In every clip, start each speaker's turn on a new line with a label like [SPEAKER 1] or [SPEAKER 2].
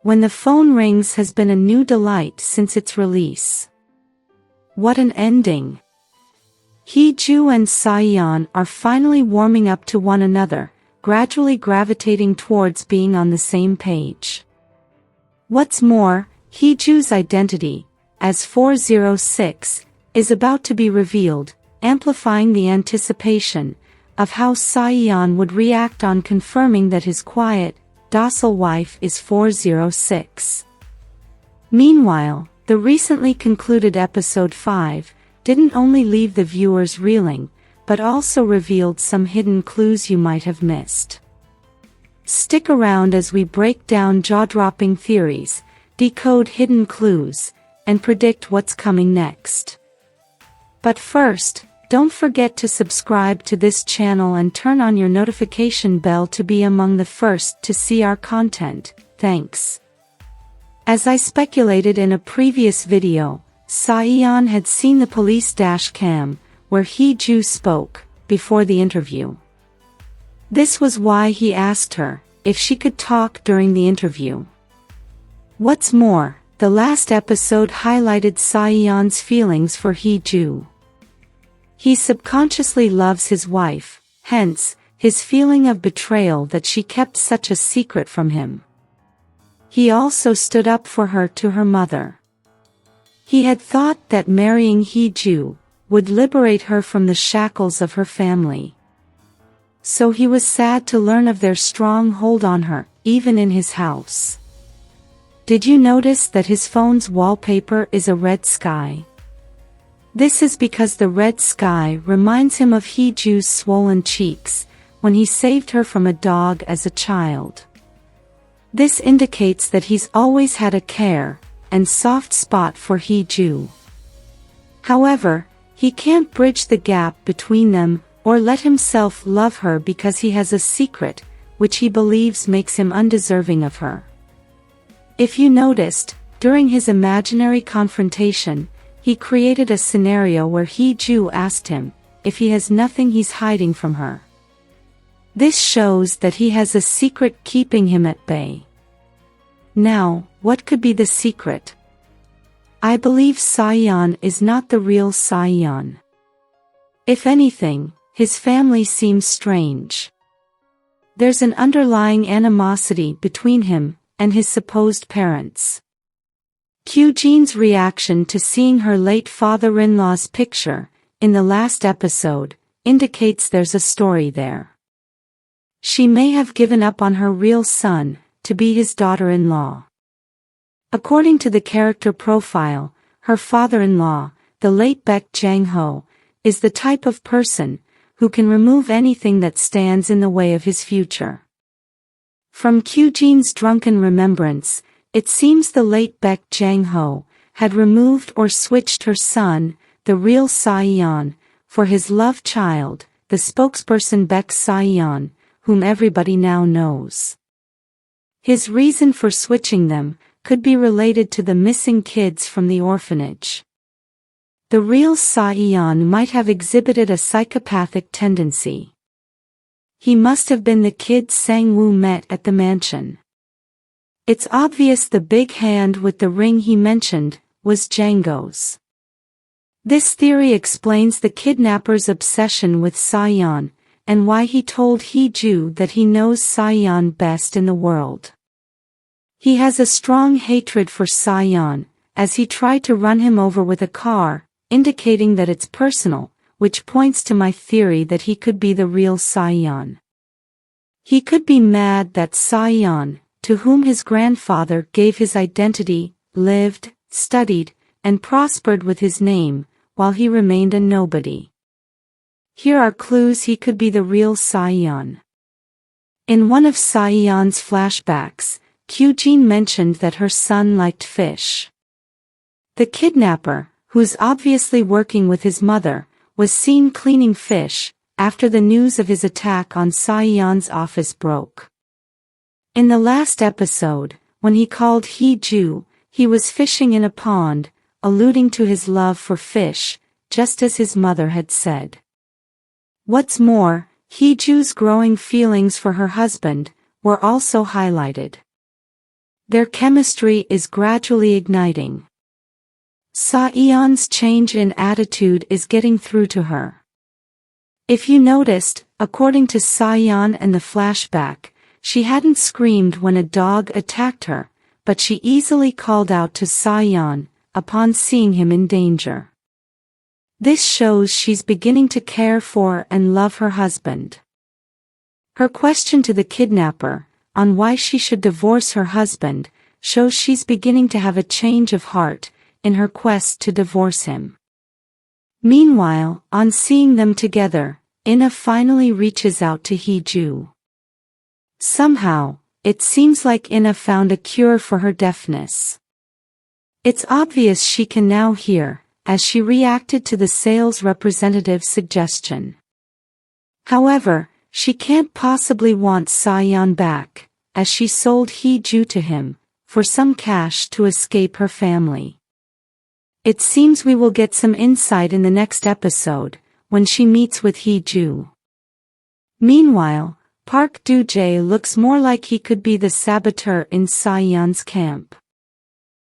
[SPEAKER 1] When the Phone Rings has been a new delight since its release. What an ending! HeeJoo and SaEon are finally warming up to one another, gradually gravitating towards being on the same page. What's more, HeeJoo's identity, as 406, is about to be revealed, amplifying the anticipation of how SaEon would react on confirming that his quiet, docile wife is 406. Meanwhile, the recently concluded episode 5 didn't only leave the viewers reeling, but also revealed some hidden clues you might have missed. Stick around as we break down jaw-dropping theories, decode hidden clues, and predict what's coming next. But first, don't forget to subscribe to this channel and turn on your notification bell to be among the first to see our content. Thanks. As I speculated in a previous video, SaEon had seen the police dash cam, where HeeJoo spoke, before the interview. This was why he asked her if she could talk during the interview. What's more, the last episode highlighted SaEon's feelings for HeeJoo. He subconsciously loves his wife, hence, his feeling of betrayal that she kept such a secret from him. He also stood up for her to her mother. He had thought that marrying HeeJoo would liberate her from the shackles of her family. So he was sad to learn of their strong hold on her, even in his house. Did you notice that his phone's wallpaper is a red sky? This is because the red sky reminds him of HeeJoo's swollen cheeks, when he saved her from a dog as a child. This indicates that he's always had a care and soft spot for HeeJoo. However, he can't bridge the gap between them or let himself love her because he has a secret, which he believes makes him undeserving of her. If you noticed, during his imaginary confrontation, he created a scenario where HeeJoo asked him if he has nothing he's hiding from her. This shows that he has a secret keeping him at bay. Now, what could be the secret? I believe SaEon is not the real SaEon. If anything, his family seems strange. There's an underlying animosity between him and his supposed parents. Kyujin's reaction to seeing her late father-in-law's picture, in the last episode, indicates there's a story there. She may have given up on her real son, to be his daughter-in-law. According to the character profile, her father-in-law, the late Baek Jang-ho, is the type of person who can remove anything that stands in the way of his future. From Kyujin's drunken remembrance, it seems the late Baek Jang-ho had removed or switched her son, the real SaEon, for his love child, the spokesperson Baek SaEon, whom everybody now knows. His reason for switching them could be related to the missing kids from the orphanage. The real SaEon might have exhibited a psychopathic tendency. He must have been the kid Sang-woo met at the mansion. It's obvious the big hand with the ring he mentioned was Django's. This theory explains the kidnapper's obsession with SaEon, and why he told HeeJoo that he knows SaEon best in the world. He has a strong hatred for SaEon, as he tried to run him over with a car, indicating that it's personal, which points to my theory that he could be the real SaEon. He could be mad that SaEon, to whom his grandfather gave his identity, lived, studied, and prospered with his name, while he remained a nobody. Here are clues he could be the real SaEon. In one of SaEon's flashbacks, Kyujin mentioned that her son liked fish. The kidnapper, who's obviously working with his mother, was seen cleaning fish, after the news of his attack on SaEon's office broke. In the last episode, when he called HeeJoo, he was fishing in a pond, alluding to his love for fish, just as his mother had said. What's more, HeeJoo's growing feelings for her husband were also highlighted. Their chemistry is gradually igniting. SaEon's change in attitude is getting through to her. If you noticed, according to SaEon and the flashback, she hadn't screamed when a dog attacked her, but she easily called out to SaEon upon seeing him in danger. This shows she's beginning to care for and love her husband. Her question to the kidnapper, on why she should divorce her husband, shows she's beginning to have a change of heart in her quest to divorce him. Meanwhile, on seeing them together, Ina finally reaches out to HeeJoo. Somehow, it seems like Ina found a cure for her deafness. It's obvious she can now hear, as she reacted to the sales representative's suggestion. However, she can't possibly want SaEon back, as she sold HeeJoo to him, for some cash to escape her family. It seems we will get some insight in the next episode, when she meets with HeeJoo. Meanwhile, Park Do-jae looks more like he could be the saboteur in SaEon's camp.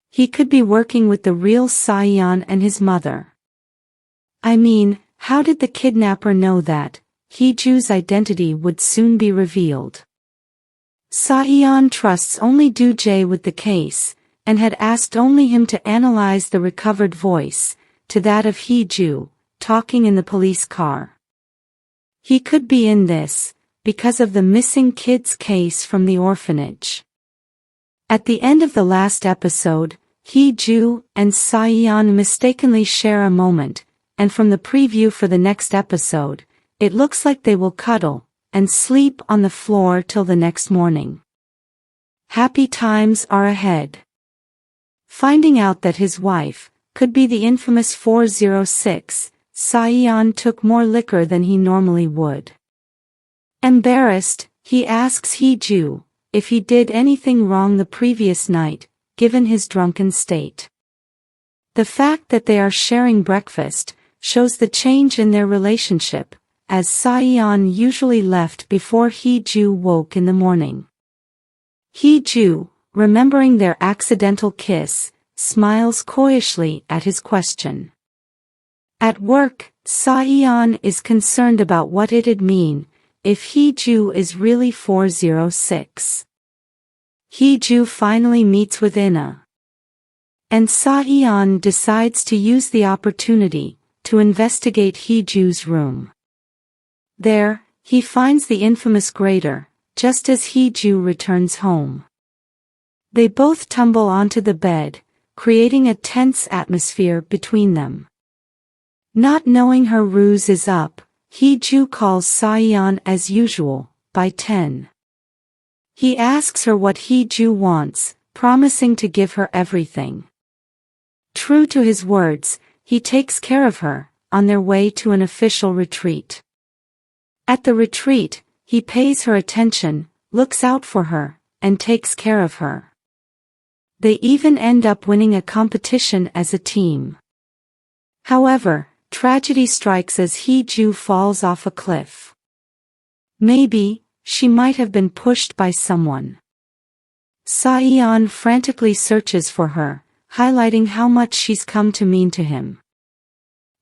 [SPEAKER 1] He could be working with the real SaEon and his mother. I mean, how did the kidnapper know that HeeJoo's identity would soon be revealed? SaEon trusts only Do-jae with the case, and had asked only him to analyze the recovered voice, to that of HeeJoo, talking in the police car. He could be in this, because of the missing kids case from the orphanage. At the end of the last episode, HeeJoo and SaEon mistakenly share a moment, and from the preview for the next episode, it looks like they will cuddle and sleep on the floor till the next morning. Happy times are ahead. Finding out that his wife could be the infamous 406, SaEon took more liquor than he normally would. Embarrassed, he asks HeeJoo if he did anything wrong the previous night, given his drunken state. The fact that they are sharing breakfast shows the change in their relationship, as SaEon usually left before HeeJoo woke in the morning. HeeJoo, remembering their accidental kiss, smiles coyishly at his question. At work, SaEon is concerned about what it'd mean if HeeJoo is really 406. HeeJoo finally meets with Ina. And SaEon decides to use the opportunity to investigate HeeJoo's room. There, he finds the infamous grater, just as HeeJoo returns home. They both tumble onto the bed, creating a tense atmosphere between them. Not knowing her ruse is up, HeeJoo calls SaEon as usual, by 10. He asks her what HeeJoo wants, promising to give her everything. True to his words, he takes care of her, on their way to an official retreat. At the retreat, he pays her attention, looks out for her, and takes care of her. They even end up winning a competition as a team. However, tragedy strikes as HeeJoo falls off a cliff. Maybe, she might have been pushed by someone. SaEon frantically searches for her, highlighting how much she's come to mean to him.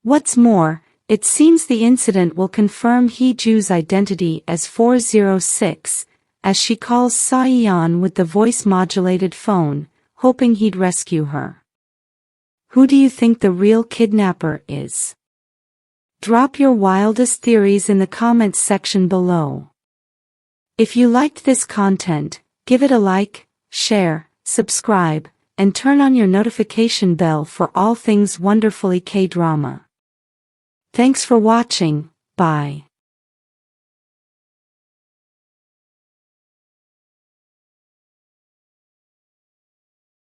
[SPEAKER 1] What's more, it seems the incident will confirm HeeJoo's identity as 406, as she calls SaEon with the voice-modulated phone, hoping he'd rescue her. Who do you think the real kidnapper is? Drop your wildest theories in the comments section below. If you liked this content, give it a like, share, subscribe, and turn on your notification bell for all things wonderfully K-drama. Thanks for watching, bye.